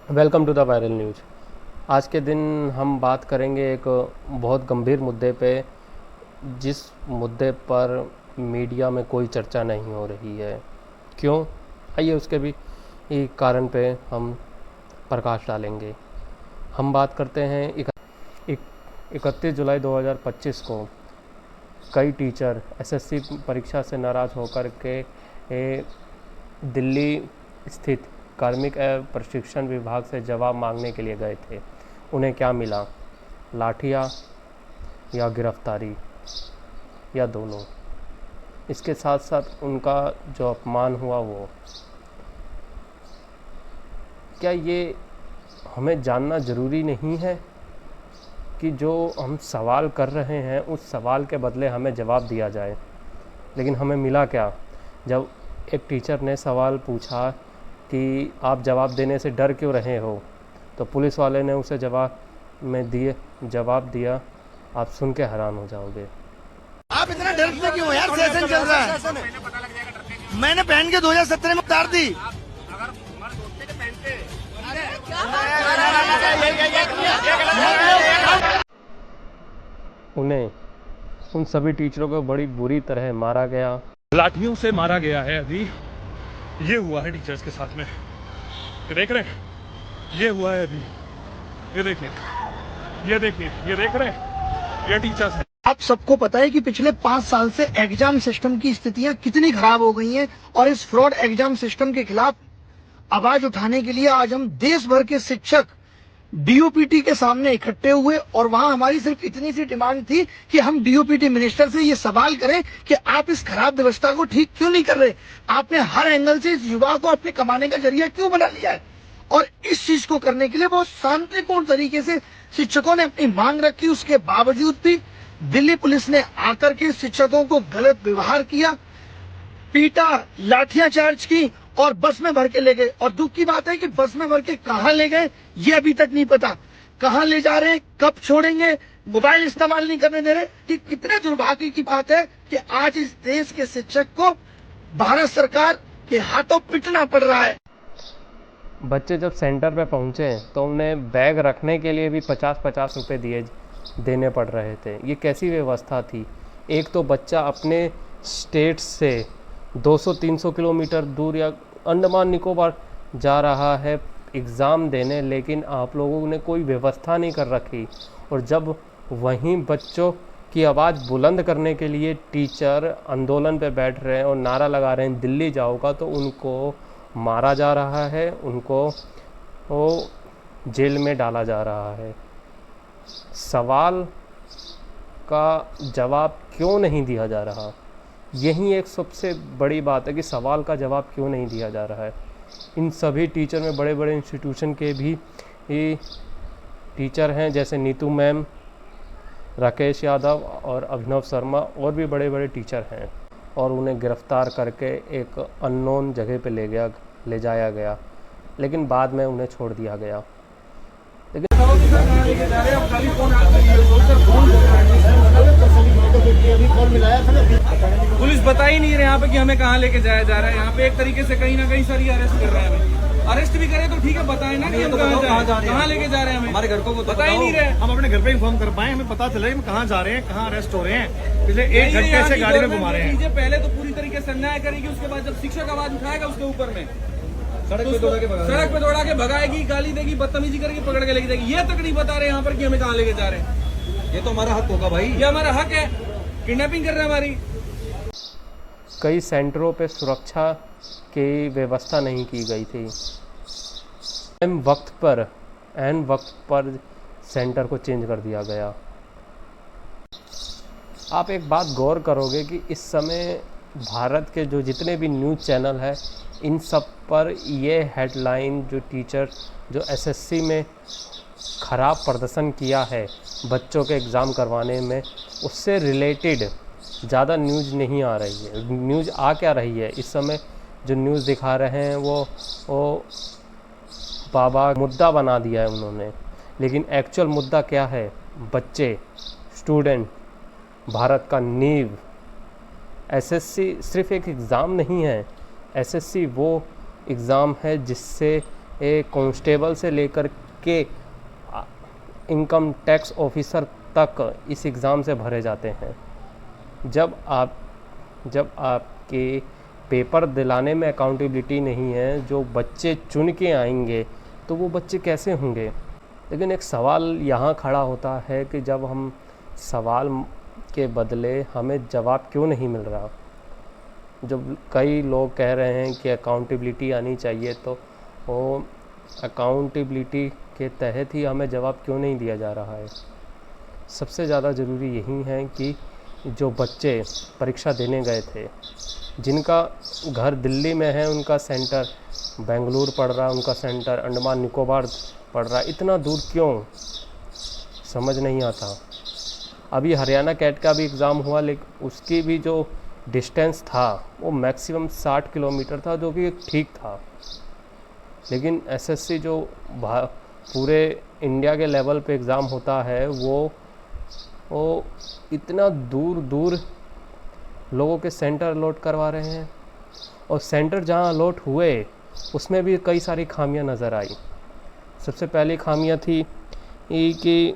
Welcome to the viral news. आज के दिन हम बात करेंगे एक बहुत गंभीर मुद्दे पे, जिस मुद्दे पर मीडिया में कोई चर्चा नहीं हो रही है। क्यों? आइए उसके भी कारण पे हम प्रकाश डालेंगे। हम बात करते हैं 31 जुलाई 2025 को कई टीचर एसएससी परीक्षा से नाराज़ होकर के दिल्ली स्थित कार्मिक एवं प्रशिक्षण विभाग से जवाब मांगने के लिए गए थे। उन्हें क्या मिला? लाठियाँ या गिरफ्तारी या दोनों? इसके साथ साथ उनका जो अपमान हुआ वो, क्या ये हमें जानना ज़रूरी नहीं है कि जो हम सवाल कर रहे हैं उस सवाल के बदले हमें जवाब दिया जाए? लेकिन हमें मिला क्या? जब एक टीचर ने सवाल पूछा कि आप जवाब देने से डर क्यों रहे हो, तो पुलिस वाले ने उसे जवाब दिया, आप सुन के हैरान हो जाओगे। आप इतना डरते क्यों यार? सेशन चल रहा है। मैंने पहन के 2017 में उतार दी। उन्हें, उन सभी टीचरों को बड़ी बुरी तरह मारा गया, लाठियों से मारा गया है। अभी ये हुआ है टीचर्स के साथ में, ये देख रहे हैं, ये हुआ है अभी, ये देखिए, ये देखिए, ये देख रहे हैं, ये टीचर्स हैं। आप सबको पता है कि पिछले 5 साल से एग्जाम सिस्टम की स्थितियां कितनी खराब हो गई हैं, और इस फ्रॉड एग्जाम सिस्टम के खिलाफ आवाज उठाने के लिए आज हम देश भर के शिक्षक डीओपीटी के सामने इकट्ठे हुए, और वहां हमारी सिर्फ इतनी सी डिमांड थी कि हम डीओपीटी मिनिस्टर से ये सवाल करें कि आप इस खराब व्यवस्था को ठीक क्यों नहीं कर रहे। आपने हर एंगल से इस युवा को अपने कमाने का जरिया क्यों बना लिया है। और इस चीज को करने के लिए बहुत शांतिपूर्ण तरीके से शिक्षकों ने अपनी मांग रखी। उसके बावजूद भी दिल्ली पुलिस ने आकर के शिक्षकों को गलत व्यवहार किया, पीटा, लाठियां चार्ज की और बस में भर के ले गए। और दुख की बात है कि बस में भर के कहां ले गए ये अभी तक नहीं पता। कहां ले जा रहे हैं, कब छोड़ेंगे, मोबाइल इस्तेमाल नहीं करने दे रहे। कि कितने दुर्भाग्य की बात है कि आज इस देश के शिक्षक को भारत सरकार के हाथों पिटना पड़ रहा है। बच्चे जब सेंटर पे पहुँचे तो उन्हें बैग रखने के लिए भी 50-50 रुपये देने पड़ रहे थे। ये कैसी व्यवस्था थी? एक तो बच्चा अपने स्टेट से 200-300 किलोमीटर दूर या अंडमान निकोबार जा रहा है एग्ज़ाम देने, लेकिन आप लोगों ने कोई व्यवस्था नहीं कर रखी। और जब वहीं बच्चों की आवाज़ बुलंद करने के लिए टीचर आंदोलन पे बैठ रहे हैं और नारा लगा रहे हैं दिल्ली जाओगा, तो उनको मारा जा रहा है, उनको वो जेल में डाला जा रहा है। सवाल का जवाब क्यों नहीं दिया जा रहा? यही एक सबसे बड़ी बात है कि सवाल का जवाब क्यों नहीं दिया जा रहा है। इन सभी टीचर में बड़े बड़े इंस्टीट्यूशन के भी टीचर हैं, जैसे नीतू मैम, राकेश यादव और अभिनव शर्मा, और भी बड़े बड़े टीचर हैं। और उन्हें गिरफ्तार करके एक अननोन जगह पे ले जाया गया, लेकिन बाद में उन्हें छोड़ दिया गया। पुलिस बता ही नहीं रहे यहाँ पे कि हमें कहाँ लेके जाया जा रहा है। यहाँ पे एक तरीके से कहीं ना कहीं सर ये अरेस्ट कर रहे हैं हमें। अरेस्ट भी करें तो ठीक है, बताएं ना कि हम कहाँ लेके जा रहे हैं। हमें हमारे घर को बता ही नहीं रहे। हम अपने घर पे इन्फॉर्म कर पाए, हमें पता चले हम कहाँ जा रहे हैं, कहाँ अरेस्ट हो रहे हैं। पिछले 1 घंटे से गाड़ी में घुमा रहे हैं। पहले तो पूरी तरीके से अन्याय करेगी, उसके बाद जब शिक्षक आवाज उठाएगा उसके ऊपर में सड़क पे दौड़ा के भगाएगी, गाली देगी, बदतमीजी करके पकड़ के लेके जाएगी। ये तक नहीं बता रहे यहाँ पर कि हमें कहाँ लेके जा रहे हैं। ये तो हमारा हक होगा भाई, ये हमारा हक है। किडनैपिंग कर रहे हैं हमारी। कई सेंटरों पे सुरक्षा की व्यवस्था नहीं की गई थी। एन वक्त पर सेंटर को चेंज कर दिया गया। आप एक बात गौर करोगे कि इस समय भारत के जो जितने भी न्यूज़ चैनल है, इन सब पर ये हेडलाइन, जो टीचर जो एसएससी में ख़राब प्रदर्शन किया है बच्चों के एग्ज़ाम करवाने में, उससे रिलेटेड ज़्यादा न्यूज़ नहीं आ रही है। न्यूज़ आ क्या रही है इस समय? जो न्यूज़ दिखा रहे हैं वो बाबा मुद्दा बना दिया है उन्होंने, लेकिन एक्चुअल मुद्दा क्या है? बच्चे, स्टूडेंट, भारत का नींव। एसएससी सिर्फ एक एग्ज़ाम नहीं है। एसएससी वो एग्ज़ाम है जिससे एक कांस्टेबल से लेकर के इनकम टैक्स ऑफिसर तक इस एग्ज़ाम से भरे जाते हैं। जब आपके पेपर दिलाने में अकाउंटेबिलिटी नहीं है, जो बच्चे चुन के आएंगे तो वो बच्चे कैसे होंगे। लेकिन एक सवाल यहाँ खड़ा होता है कि जब हम सवाल के बदले हमें जवाब क्यों नहीं मिल रहा। जब कई लोग कह रहे हैं कि अकाउंटेबिलिटी आनी चाहिए, तो वो अकाउंटेबिलिटी के तहत ही हमें जवाब क्यों नहीं दिया जा रहा है। सबसे ज़्यादा ज़रूरी यही है कि जो बच्चे परीक्षा देने गए थे, जिनका घर दिल्ली में है, उनका सेंटर बेंगलुरु पड़ रहा, उनका सेंटर अंडमान निकोबार पड़ रहा, इतना दूर क्यों, समझ नहीं आता। अभी हरियाणा कैट का भी एग्ज़ाम हुआ, लेकिन उसकी भी जो डिस्टेंस था वो मैक्सिमम 60 किलोमीटर था, जो कि ठीक था। लेकिन एसएससी जो पूरे इंडिया के लेवल पे एग्ज़ाम होता है, वो इतना दूर लोगों के सेंटर अलॉट करवा रहे हैं, और सेंटर जहां अलॉट हुए उसमें भी कई सारी खामियां नज़र आई। सबसे पहली खामियां थी कि